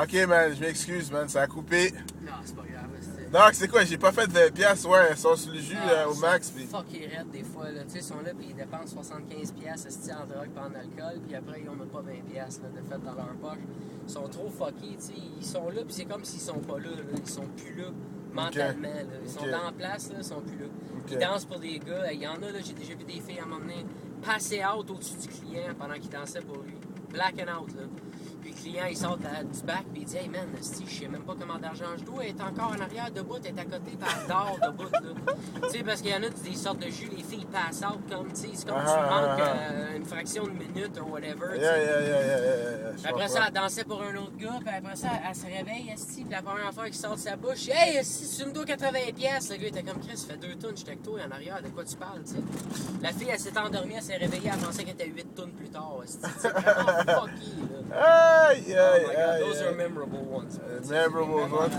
Ok, man, je m'excuse, man, ça a coupé. Non, c'est pas grave. Non, c'est quoi, j'ai pas fait de 20$, ouais, ils sont sur le jus au max. Puis... Fuck, ils raident des fois, là. Tu sais, ils sont là, puis ils dépensent 75$ en drogue pas en alcool, puis après, ils ont même pas 20$ là, de fait dans leur poche. Ils sont trop fuckés, tu sais. Ils sont là, puis c'est comme s'ils sont pas là, là. Ils sont plus là, mentalement, là. Ils sont dans la place, là, ils sont plus là. Ils dansent pour des gars. Il y en a, là, j'ai déjà vu des filles à un moment donné passer out au-dessus du client pendant qu'il dansait pour lui. Blacking out, là. Puis le client, il sort du bac, puis il dit « Hey man, je sais même pas comment d'argent je dois. Elle est encore en arrière, debout, elle est à côté, puis elle dort debout, là. » Tu sais, parce qu'il y en a des sortes de jus, les filles passent out comme, tu sais, c'est comme tu manques une fraction de minute ou whatever, Après ça, elle dansait pour un autre gars, puis après ça, elle se réveille, esti, puis la première affaire qui sort de sa bouche, « Hey, esti, tu me dois 80$. » Le gars était comme « Chris, ça fait 2 tonnes, j'étais avec toi en arrière, de quoi tu parles, tu sais. » La fille, elle s'est endormie, elle s'est réveillée, elle pensait qu'elle était 8 tonnes plus tard, esti. C'est vraiment fucky, là. Aïe, aïe, Those are memorable ones. Memorable ones.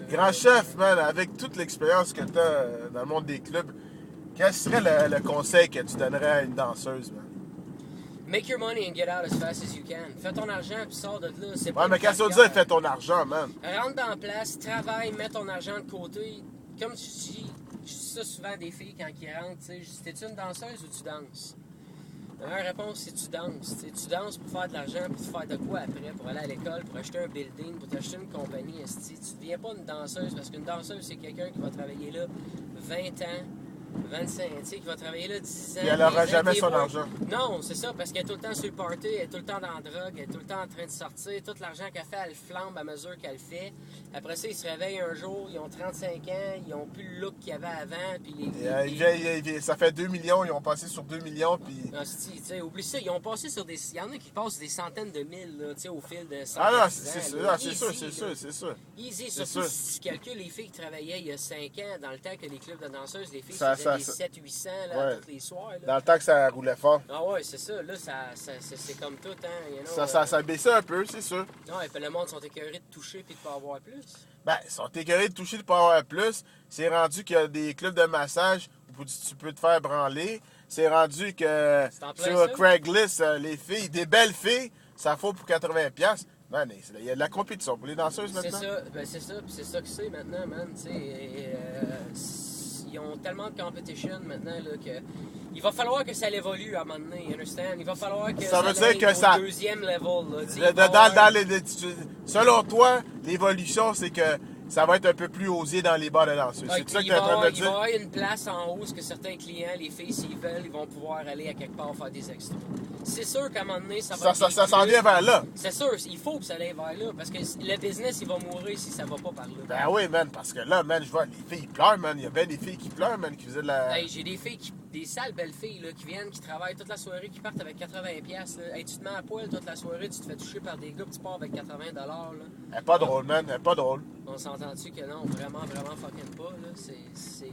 Grand chef, man, avec toute l'expérience que tu as dans le monde des clubs, quel serait le conseil que tu donnerais à une danseuse, man? Make your money and get out as fast as you can. Fais ton argent puis sors de là. C'est pas Ouais, mais quand ça veut dire, fais ton argent, man. Rentre dans la place, travaille, mets ton argent de côté. Comme tu dis, je dis ça souvent à des filles quand ils rentrent, tu sais, t'es-tu une danseuse ou tu danses? La meilleure réponse, c'est tu danses. T'sais, tu danses pour faire de l'argent, pour faire de quoi après, pour aller à l'école, pour acheter un building, pour t'acheter une compagnie. Tu ne deviens pas une danseuse, parce qu'une danseuse, c'est quelqu'un qui va travailler là 20 ans, 25, tu sais, qui va travailler là 10 ans. Et elle n'aura jamais son argent. Non, c'est ça, parce qu'elle est tout le temps sur le party, elle est tout le temps dans la drogue, elle est tout le temps en train de sortir. Tout l'argent qu'elle fait, elle flambe à mesure qu'elle fait. Après ça, ils se réveillent un jour, ils ont 35 ans, ils n'ont plus le look qu'il y avait avant. Puis ça fait 2 millions, ils ont passé sur 2 millions. Puis... Non, tu sais, oublie ça, ils ont passé sur des... Il y en a qui passent des centaines de mille, là, tu sais, au fil de 100 Ah non, ans. c'est sûr. Easy, C'est surtout sûr. si tu calcules les filles qui travaillaient il y a 5 ans, dans le temps que les clubs de danseuses, les filles Ça, faisaient des 700-800 là, ouais. tous les soirs. Là. Dans le temps que ça roulait fort. Ah ouais, c'est ça. Là, c'est comme tout, hein. You know, Ça a baissé un peu, c'est sûr. Non, et puis le monde sont écœurés de toucher puis de pas avoir plus. Ben, ils sont écœurés de toucher de pas avoir plus. C'est rendu qu'il y a des clubs de massage où tu peux te faire branler. C'est rendu que sur Craigslist, les filles, des belles filles, ça faut pour 80$. Man, il y a de la compétition pour les danseuses maintenant. C'est ça, puis c'est ça que c'est maintenant, man. Tu sais, ils ont tellement de competition maintenant là, que il va falloir que ça évolue à un moment donné, you understand? Il va falloir que ça veut dire aille que au ça deuxième level. Là, selon toi, l'évolution, c'est que ça va être un peu plus osé dans les bars de danseuses. C'est ça que tu es en train de me dire? Il va y avoir une place en haut que certains clients, les filles, s'ils veulent, ils vont pouvoir aller à quelque part faire des extras. C'est sûr qu'à un moment donné, ça va ça s'en vient vers là. C'est sûr, il faut que ça aille vers là, parce que le business, il va mourir si ça va pas par là. Ben oui, man, parce que là, man, je vois, les filles pleurent, man. Il y a bien des filles qui pleurent, man, qui faisaient de la... Hey, j'ai des filles, des sales belles filles, là, qui viennent, qui travaillent toute la soirée, qui partent avec 80$. Là. Hey, tu te mets à poil toute la soirée, tu te fais toucher par des gars, puis tu pars avec 80$. Là. Elle est pas drôle, man, elle est pas drôle. On s'entend-tu que non, vraiment fucking pas, là, c'est...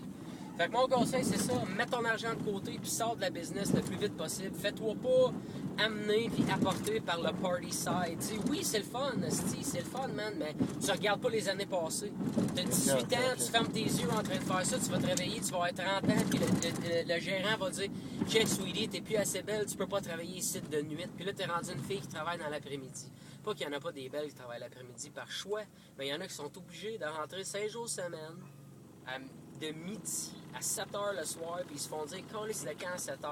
Fait que mon conseil, c'est ça, mets ton argent de côté puis sors de la business le plus vite possible. Fais-toi pas amener puis apporter par le party side. T'sais, oui, c'est le fun, c'est le fun, man, mais tu regardes pas les années passées. T'as 18 ans, tu fermes tes yeux en train de faire ça, tu vas te réveiller, tu vas avoir 30 ans, puis le gérant va dire « Check, sweetie, t'es plus assez belle, tu peux pas travailler ici de nuit. » Puis là, t'es rendu une fille qui travaille dans l'après-midi. Pas qu'il y en a pas des belles qui travaillent l'après-midi par choix, mais il y en a qui sont obligés de rentrer 5 jours semaine, de midi à 7 h le soir, puis ils se font dire « Quand c'est le camp à 7 h »,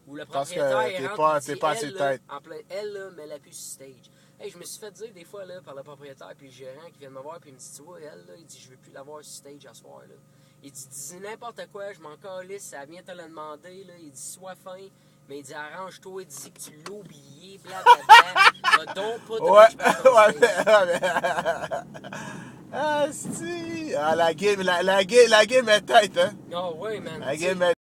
où le propriétaire rentre, t'es pas assez tête. En plein, elle, là, mais elle a plus sur stage. Hey, je me suis fait dire des fois là, par le propriétaire puis le gérant qui vient me voir, puis il me dit « Tu vois, elle, là, il dit « Je veux plus l'avoir sur stage à soir, là. » Il dit « Dis n'importe quoi, je m'en calisse, ça vient te le demander, là. » Il dit « Sois fin. » Mais il dit, arrange-toi, il dit que tu l'as oublié, blablabla. Donc pas de Ah, si! Ah, la game est tête, hein? Oh, oui, man. La game est